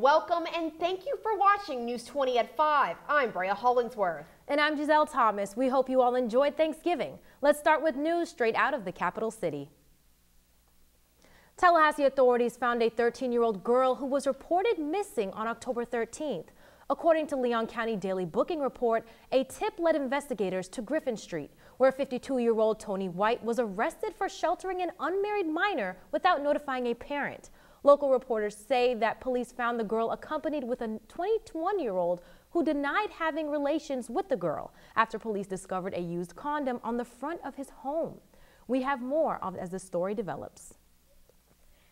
welcome and thank you for watching News 20 at 5. I'm Brea Hollingsworth. And I'm Giselle Thomas. We hope you all enjoyed Thanksgiving. Let's start with news straight out of the capital city. Tallahassee authorities found a 13-year-old girl who was reported missing on October 13th. According to Leon County Daily Booking Report, a tip led investigators to Griffin Street, where 52-year-old Tony White was arrested for sheltering an unmarried minor without notifying a parent. Local reporters say that police found the girl accompanied with a 21-year-old who denied having relations with the girl after police discovered a used condom on the front of his home. We have more as the story develops.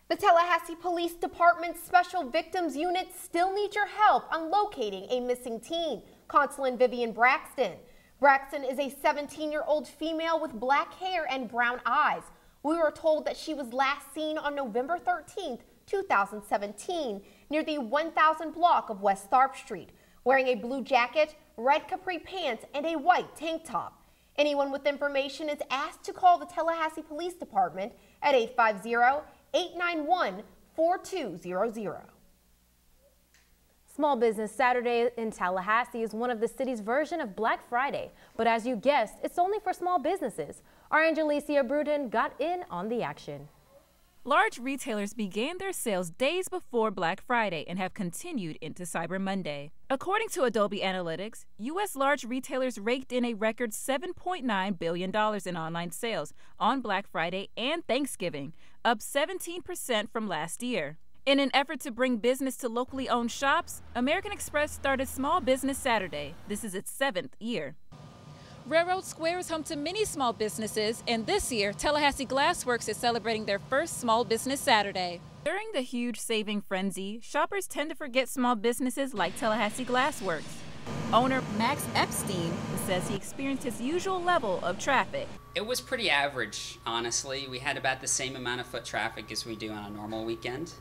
The Tallahassee Police Department's Special Victims Unit still needs your help on locating a missing teen, Consulate Vivian Braxton. Braxton is a 17-year-old female with black hair and brown eyes. We were told that she was last seen on November 13th, 2017, near the 1000 block of West Tharp Street, wearing a blue jacket, red capri pants, and a white tank top. Anyone with information is asked to call the Tallahassee Police Department at 850-891-4200. Small Business Saturday in Tallahassee is one of the city's version of Black Friday, but as you guessed, it's only for small businesses. Our Angelicia Bruton got in on the action. Large retailers began their sales days before Black Friday and have continued into Cyber Monday. According to Adobe Analytics, U.S. large retailers raked in a record $7.9 billion in online sales on Black Friday and Thanksgiving, up 17% from last year. In an effort to bring business to locally owned shops, American Express started Small Business Saturday. This is its 7th year. Railroad Square is home to many small businesses, and this year, Tallahassee Glassworks is celebrating their first Small Business Saturday. During the huge saving frenzy, shoppers tend to forget small businesses like Tallahassee Glassworks. Owner Max Epstein says he experienced his usual level of traffic. It was pretty average, honestly. We had about the same amount of foot traffic as we do on a normal weekend.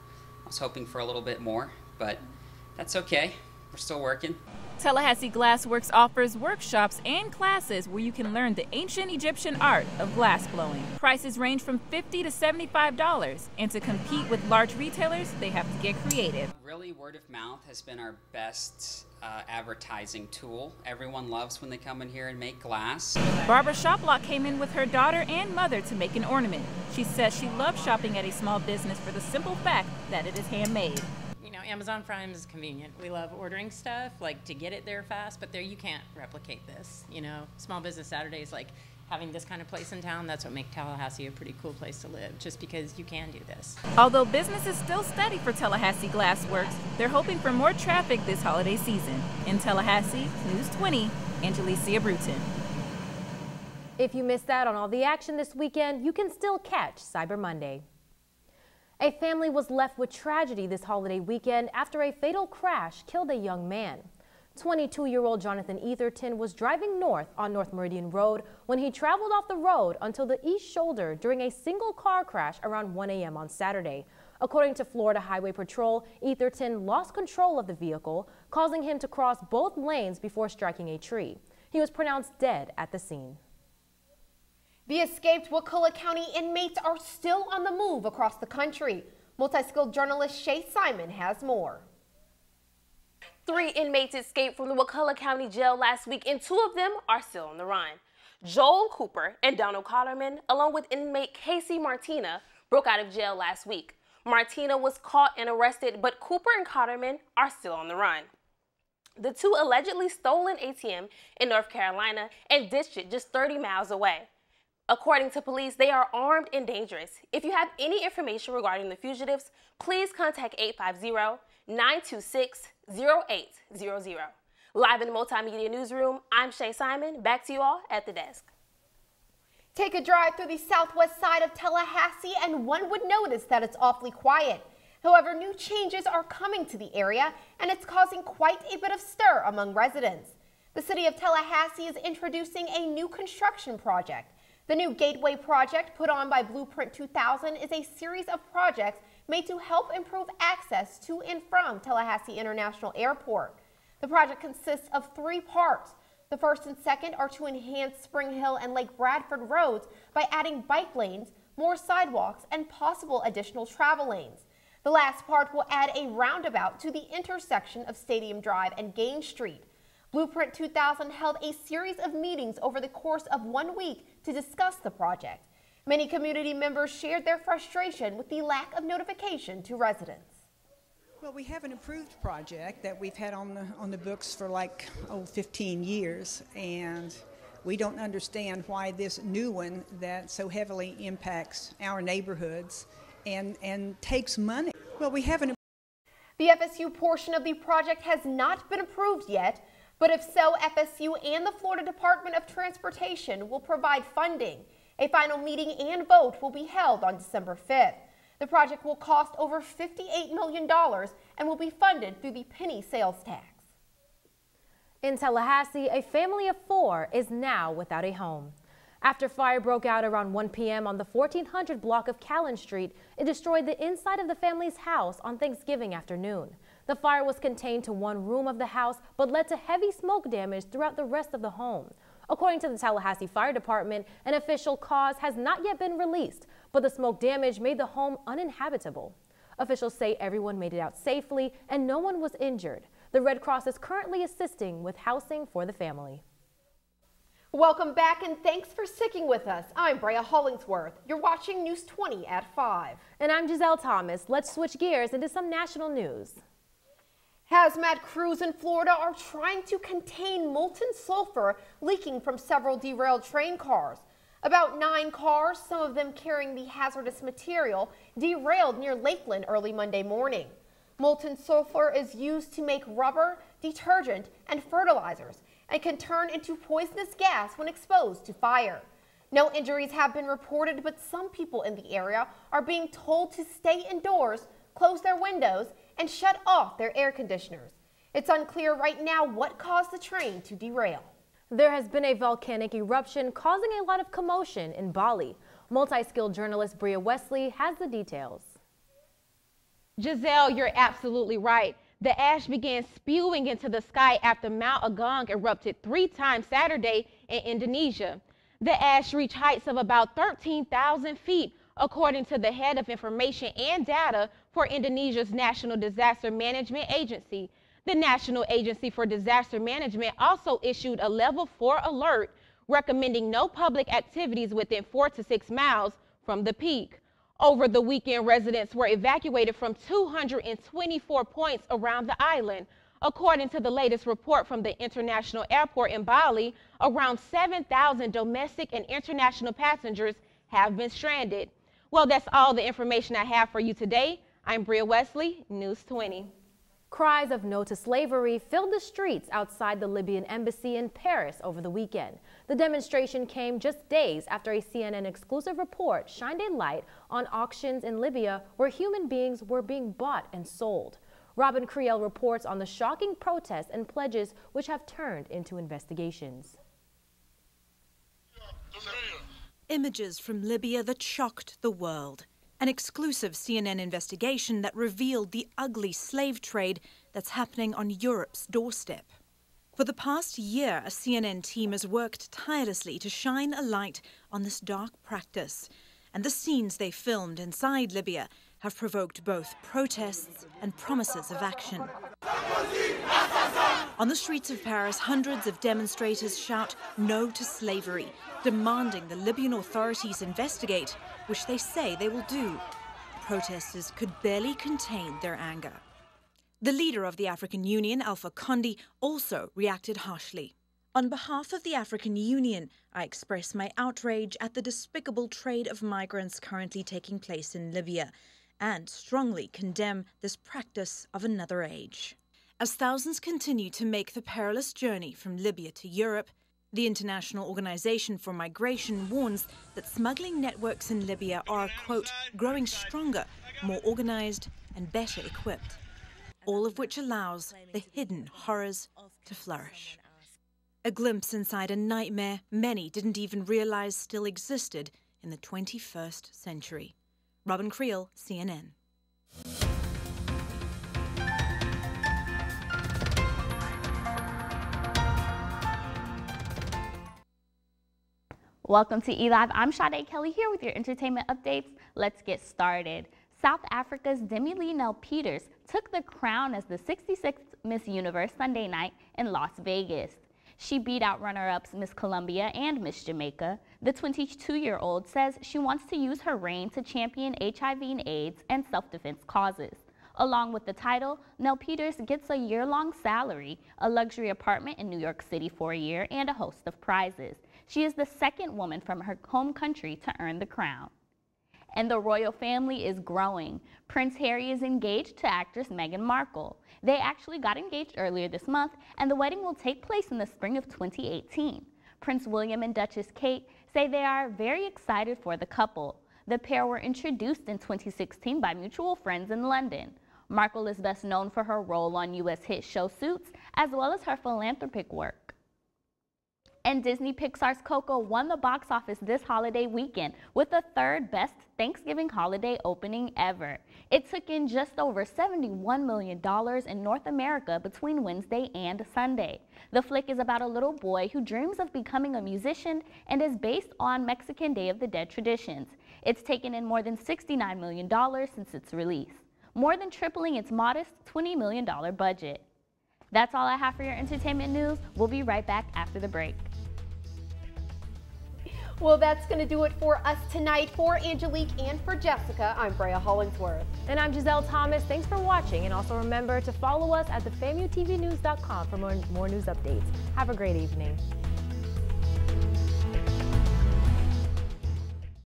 I was hoping for a little bit more, but that's okay. We're still working. Tallahassee Glassworks offers workshops and classes where you can learn the ancient Egyptian art of glass blowing. Prices range from $50 to $75, and to compete with large retailers, they have to get creative. Really, word of mouth has been our best advertising tool. Everyone loves when they come in here and make glass. Barbara Shoplock came in with her daughter and mother to make an ornament. She says she loves shopping at a small business for the simple fact that it is handmade. You know, Amazon Prime is convenient. We love ordering stuff, like to get it there fast, but there you can't replicate this. You know, Small Business Saturday is like having this kind of place in town. That's what makes Tallahassee a pretty cool place to live, just because you can do this. Although business is still steady for Tallahassee Glassworks, they're hoping for more traffic this holiday season. In Tallahassee, News 20, Angelicia Bruton. If you missed out on all the action this weekend, you can still catch Cyber Monday. A family was left with tragedy this holiday weekend after a fatal crash killed a young man. 22-year-old Jonathan Etherton was driving north on North Meridian Road when he traveled off the road until the east shoulder during a single car crash around 1 a.m. on Saturday. According to Florida Highway Patrol, Etherton lost control of the vehicle, causing him to cross both lanes before striking a tree. He was pronounced dead at the scene. The escaped Wakulla County inmates are still on the move across the country. Multi-skilled journalist Shea Simon has more. 3 inmates escaped from the Wakulla County Jail last week, and 2 of them are still on the run. Joel Cooper and Donald Cotterman, along with inmate Casey Martina, broke out of jail last week. Martina was caught and arrested, but Cooper and Cotterman are still on the run. The 2 allegedly stole an ATM in North Carolina and ditched it just 30 miles away. According to police, they are armed and dangerous. If you have any information regarding the fugitives, please contact 850-926-0800. Live in the Multimedia Newsroom, I'm Shea Simon. Back to you all at the desk. Take a drive through the southwest side of Tallahassee and one would notice that it's awfully quiet. However, new changes are coming to the area and it's causing quite a bit of stir among residents. The city of Tallahassee is introducing a new construction project. The new Gateway project, put on by Blueprint 2000, is a series of projects made to help improve access to and from Tallahassee International Airport. The project consists of 3 parts. The first and second are to enhance Spring Hill and Lake Bradford roads by adding bike lanes, more sidewalks, and possible additional travel lanes. The last part will add a roundabout to the intersection of Stadium Drive and Gaines Street. Blueprint 2000 held a series of meetings over the course of 1 week to discuss the project. Many community members shared their frustration with the lack of notification to residents. Well, we have an approved project that we've had on the books for like 15 years, and we don't understand why this new one that so heavily impacts our neighborhoods and takes money. Well, we haven't. The FSU portion of the project has not been approved yet, but if so, FSU and the Florida Department of Transportation will provide funding. A final meeting and vote will be held on December 5th. The project will cost over $58 million and will be funded through the penny sales tax. In Tallahassee, a family of 4 is now without a home. After fire broke out around 1 p.m. on the 1400 block of Callan Street, it destroyed the inside of the family's house on Thanksgiving afternoon. The fire was contained to one room of the house, but led to heavy smoke damage throughout the rest of the home. According to the Tallahassee Fire Department, an official cause has not yet been released, but the smoke damage made the home uninhabitable. Officials say everyone made it out safely and no one was injured. The Red Cross is currently assisting with housing for the family. Welcome back and thanks for sticking with us. I'm Brea Hollingsworth. You're watching News 20 at 5. And I'm Giselle Thomas. Let's switch gears into some national news. Hazmat crews in Florida are trying to contain molten sulfur leaking from several derailed train cars. About 9 cars, some of them carrying the hazardous material, derailed near Lakeland early Monday morning. Molten sulfur is used to make rubber, detergent, and fertilizers, and can turn into poisonous gas when exposed to fire. No injuries have been reported, but some people in the area are being told to stay indoors, close their windows, and shut off their air conditioners. It's unclear right now what caused the train to derail. There has been a volcanic eruption causing a lot of commotion in Bali. Multi-skilled journalist Brea Wesley has the details. Giselle, you're absolutely right. The ash began spewing into the sky after Mount Agung erupted 3 times Saturday in Indonesia. The ash reached heights of about 13,000 feet, according to the head of information and data for Indonesia's National Disaster Management Agency. The National Agency for Disaster Management also issued a level 4 alert recommending no public activities within 4 to 6 miles from the peak. Over the weekend, residents were evacuated from 224 points around the island. According to the latest report from the international airport in Bali, around 7,000 domestic and international passengers have been stranded. Well, that's all the information I have for you today. I'm Brea Wesley, News 20. Cries of no to slavery filled the streets outside the Libyan embassy in Paris over the weekend. The demonstration came just days after a CNN exclusive report shined a light on auctions in Libya where human beings were being bought and sold. Robin Creel reports on the shocking protests and pledges which have turned into investigations. Images from Libya that shocked the world. An exclusive CNN investigation that revealed the ugly slave trade that's happening on Europe's doorstep. For the past year, a CNN team has worked tirelessly to shine a light on this dark practice. And the scenes they filmed inside Libya have provoked both protests and promises of action. On the streets of Paris, hundreds of demonstrators shout no to slavery, demanding the Libyan authorities investigate, which they say they will do. Protesters could barely contain their anger. The leader of the African Union, Alpha Conde, also reacted harshly. On behalf of the African Union, I express my outrage at the despicable trade of migrants currently taking place in Libya and strongly condemn this practice of another age. As thousands continue to make the perilous journey from Libya to Europe, the International Organization for Migration warns that smuggling networks in Libya are, quote, growing stronger, more organized and better equipped, all of which allows the hidden horrors to flourish. A glimpse inside a nightmare many didn't even realize still existed in the 21st century. Robin Creel, CNN. Welcome to eLive. I'm Sade Kelly here with your entertainment updates. Let's get started. South Africa's Demi-Leigh Nel-Peters took the crown as the 66th Miss Universe Sunday night in Las Vegas. She beat out runner-ups Miss Colombia and Miss Jamaica. The 22-year-old says she wants to use her reign to champion HIV and AIDS and self-defense causes. Along with the title, Nel-Peters gets a year-long salary, a luxury apartment in New York City for a year, and a host of prizes. She is the second woman from her home country to earn the crown. And the royal family is growing. Prince Harry is engaged to actress Meghan Markle. They actually got engaged earlier this month, and the wedding will take place in the spring of 2018. Prince William and Duchess Kate say they are very excited for the couple. The pair were introduced in 2016 by mutual friends in London. Markle is best known for her role on U.S. hit show Suits, as well as her philanthropic work. And Disney Pixar's Coco won the box office this holiday weekend with the third best Thanksgiving holiday opening ever. It took in just over $71 million in North America between Wednesday and Sunday. The flick is about a little boy who dreams of becoming a musician and is based on Mexican Day of the Dead traditions. It's taken in more than $69 million since its release, more than tripling its modest $20 million budget. That's all I have for your entertainment news. We'll be right back after the break. Well, that's going to do it for us tonight. For Angelique and for Jessica, I'm Brea Hollingsworth. And I'm Giselle Thomas. Thanks for watching. And also remember to follow us at FAMUTVnews.com for more news updates. Have a great evening.